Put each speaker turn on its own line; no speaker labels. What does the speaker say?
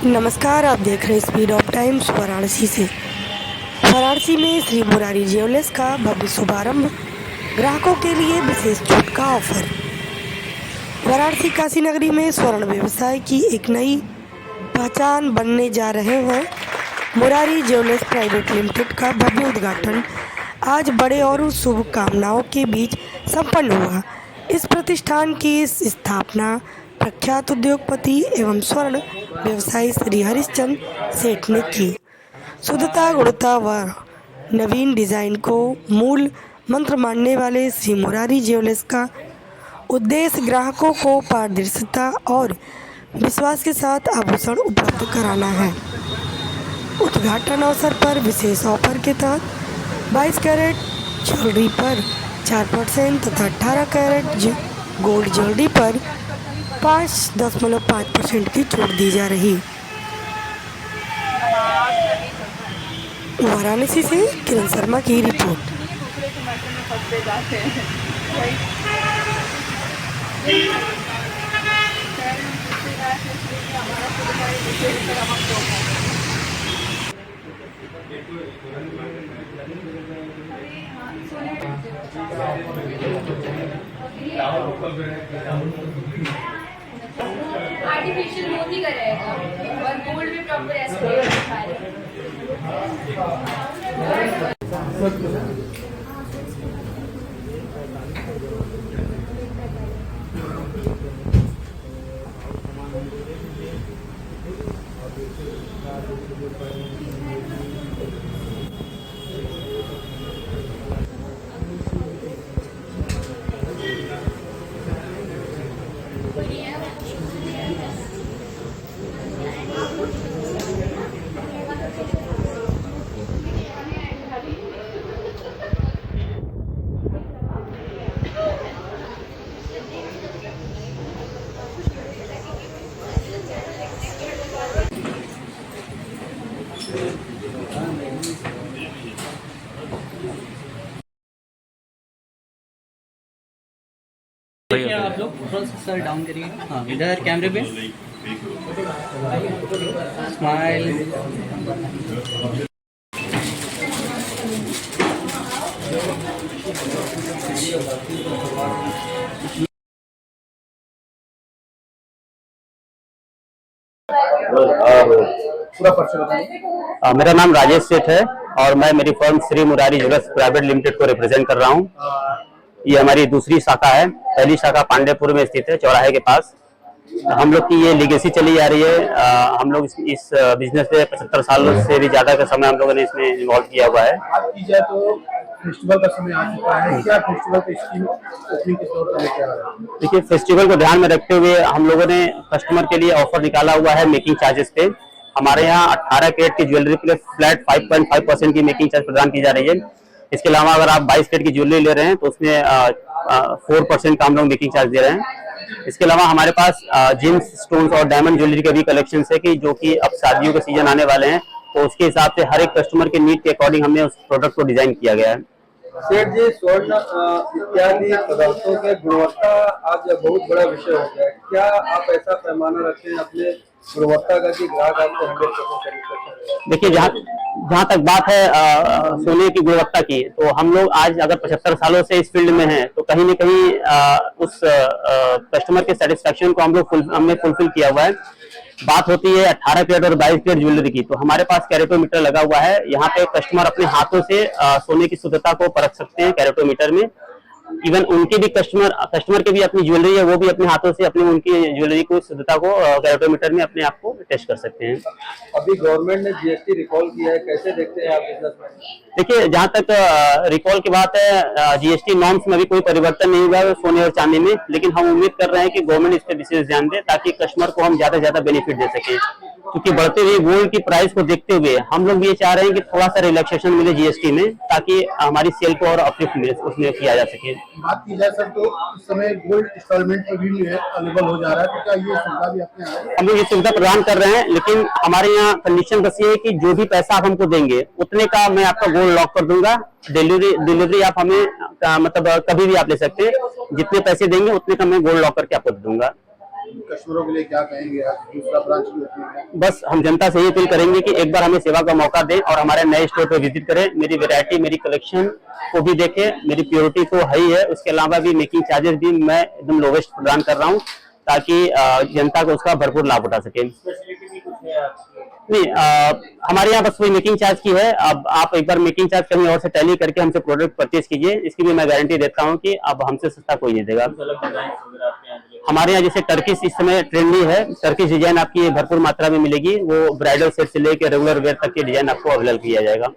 नमस्कार, आप देख रहे हैं स्पीड ऑफ टाइम्स वाराणसी से। वाराणसी में श्री मुरारी ज्वेलर्स का भव्य शुभारंभ, ग्राहकों के लिए विशेष छूट का ऑफर। वाराणसी काशी नगरी में स्वर्ण व्यवसाय की एक नई पहचान बनने जा रहे हैं मुरारी ज्वेलर्स प्राइवेट लिमिटेड का भव्य उद्घाटन आज बड़े और शुभकामनाओं के बीच संपन्न हुआ। इस प्रतिष्ठान की स्थापना प्रख्यात उद्योगपति एवं स्वर्ण व्यवसायी श्री हरिश्चंद्र सेठ ने की। शुद्धता, गुणवत्ता व नवीन डिजाइन को मूल मंत्र मानने वाले श्री मुरारी ज्वेलर्स का उद्देश्य ग्राहकों को पारदर्शिता और विश्वास के साथ आभूषण उपलब्ध कराना है। उद्घाटन अवसर पर विशेष ऑफर के तहत 22 कैरेट ज्वेलरी पर 4% तथा 18 कैरेट गोल्ड ज्वेलरी पर 5.5% की छूट दी जा रही। वाराणसी से किरण शर्मा की रिपोर्ट।
आर्टिफिशियल मोती का रहेगा और गोल्ड भी प्रॉपर ऐसे दिखा रहे हैं।
देखिए आप लोग थोड़ा सा सर डाउन करिए। हाँ, इधर कैमरे पे स्माइल।
मेरा नाम राजेश सेठ है और मैं मेरी firm Shri Murari jewellers private limited को रिप्रेजेंट कर रहा हूँ। ये हमारी दूसरी शाखा है। पहली शाखा पांडेपुर में स्थित है, चौराहे के पास। हम लोग की ये लीगेसी चली जा रही है। हम लोग इस बिजनेस में 75 सालों से भी ज्यादा का समय हम लोगों ने इसमें इन्वॉल्व किया हुआ है।
बात की जाए तो फेस्टिवल का समय आ चुका है, क्या फेस्टिवल की स्कीम ओपनिंग के तौर पर लेकर आ रहे हैं?
देखिए, फेस्टिवल को ध्यान में रखते हुए हम लोगों ने कस्टमर के लिए ऑफर निकाला हुआ है मेकिंग चार्जेस पे। हमारे यहाँ 18 कैरेट की ज्वेलरी पे फ्लैट 5.5% की मेकिंग चार्ज प्रदान की जा रही है। इसके अलावा अगर आप 22 कैरेट की ज्वेलरी ले रहे हैं तो उसमें 4% का हम लोग मेकिंग चार्ज दे रहे हैं। इसके अलावा हमारे पास जेम्स स्टोन्स और डायमंड ज्वेलरी के भी कलेक्शन है कि जो कि अब शादियों के सीजन आने वाले हैं, तो उसके हिसाब से हर एक कस्टमर के नीड के अकॉर्डिंग हमने उस प्रोडक्ट को डिजाइन किया गया है।
सेठ जी, स्वर्ण इत्यादि पदार्थों की गुणवत्ता आज बहुत बड़ा विषय हो गया है। क्या आप ऐसा पैमाना रखते हैं अपने गुणवत्ता का कि ग्राहक आपको 100%
देखिए, जहाँ तक बात है सोने की गुणवत्ता की, तो हम लोग आज अगर 75 सालों से इस फील्ड में हैं तो कहीं न कहीं उस कस्टमर के सेटिस्फेक्शन को हमने फुलफिल किया हुआ है। बात होती है 18 कैरेट और 22 कैरेट ज्वेलरी की, तो हमारे पास कैरेटोमीटर लगा हुआ है। यहाँ पे कस्टमर अपने हाथों से सोने की शुद्धता को परख सकते हैं कैरेटोमीटर में। इवन उनके भी कस्टमर के भी अपनी ज्वेलरी है, वो भी अपने हाथों से अपनी उनकी ज्वेलरी को शुद्धता को कैरेटोमीटर में अपने आप को टेस्ट कर सकते हैं।
अभी गवर्नमेंट ने जीएसटी रिकॉल किया है, कैसे देखते हैं आप बिजनेस में?
देखिए, जहाँ तक रिकॉल की बात है, जीएसटी नॉर्म्स में भी कोई परिवर्तन नहीं हुआ सोने और चांदी में, लेकिन हम उम्मीद कर रहे हैं कि गवर्नमेंट इस पर विशेष ध्यान दे ताकि कस्टमर को हम ज्यादा से ज्यादा बेनिफिट दे सके। क्योंकि बढ़ते हुए गोल्ड की प्राइस को देखते हुए हम लोग ये चाह रहे हैं कि थोड़ा सा रिलैक्सेशन मिले जीएसटी में, ताकि हमारी सेल को और अपलिफ्ट उसमें किया जा सके।
बात की जाए सर तो इस समय गोल्ड इंस्टॉलमेंट पर भी अवेलेबल हो जा रहा है, तो क्या ये सुविधा भी अपने यहाँ है?
हम लोग ये सुविधा प्रदान कर रहे हैं, लेकिन हमारे यहाँ कंडीशन बस ये है कि जो भी पैसा आप हमको देंगे उतने का मैं आपका गोल्ड लॉक कर दूंगा। डिलीवरी आप हमें मतलब कभी भी आप ले सकते हैं। जितने पैसे देंगे उतने का मैं गोल्ड लॉक करके आपको दे दूंगा।
कस्टमरों के लिए क्या कहेंगे आप? दूसरा ब्रांच की ओपनिंग है।
बस हम जनता से ये अपील करेंगे कि एक बार हमें सेवा का मौका दें और हमारे नए स्टोर पे विजिट करें, मेरी वैरायटी, मेरी कलेक्शन को भी देखें। मेरी प्योरिटी तो है ही है, उसके अलावा भी मेकिंग चार्जेस भी मैं एकदम लोवेस्ट प्रदान कर रहा हूँ ताकि जनता को उसका भरपूर लाभ उठा सके। नहीं, हमारे यहाँ बस वही मेकिंग चार्ज की है। अब आप एक बार मेकिंग चार्ज कहीं और से टैली करके हमसे प्रोडक्ट परचेज कीजिए, इसकी भी मैं गारंटी देता हूँ कि अब हमसे सस्ता कोई नहीं देगा। हमारे यहाँ जैसे टर्किश इस समय ट्रेंडी है, टर्किश डिजाइन आपकी भरपूर मात्रा में मिलेगी। वो ब्राइडल सेट से लेकर रेगुलर वेयर तक के डिजाइन आपको अवेलेबल किया जाएगा।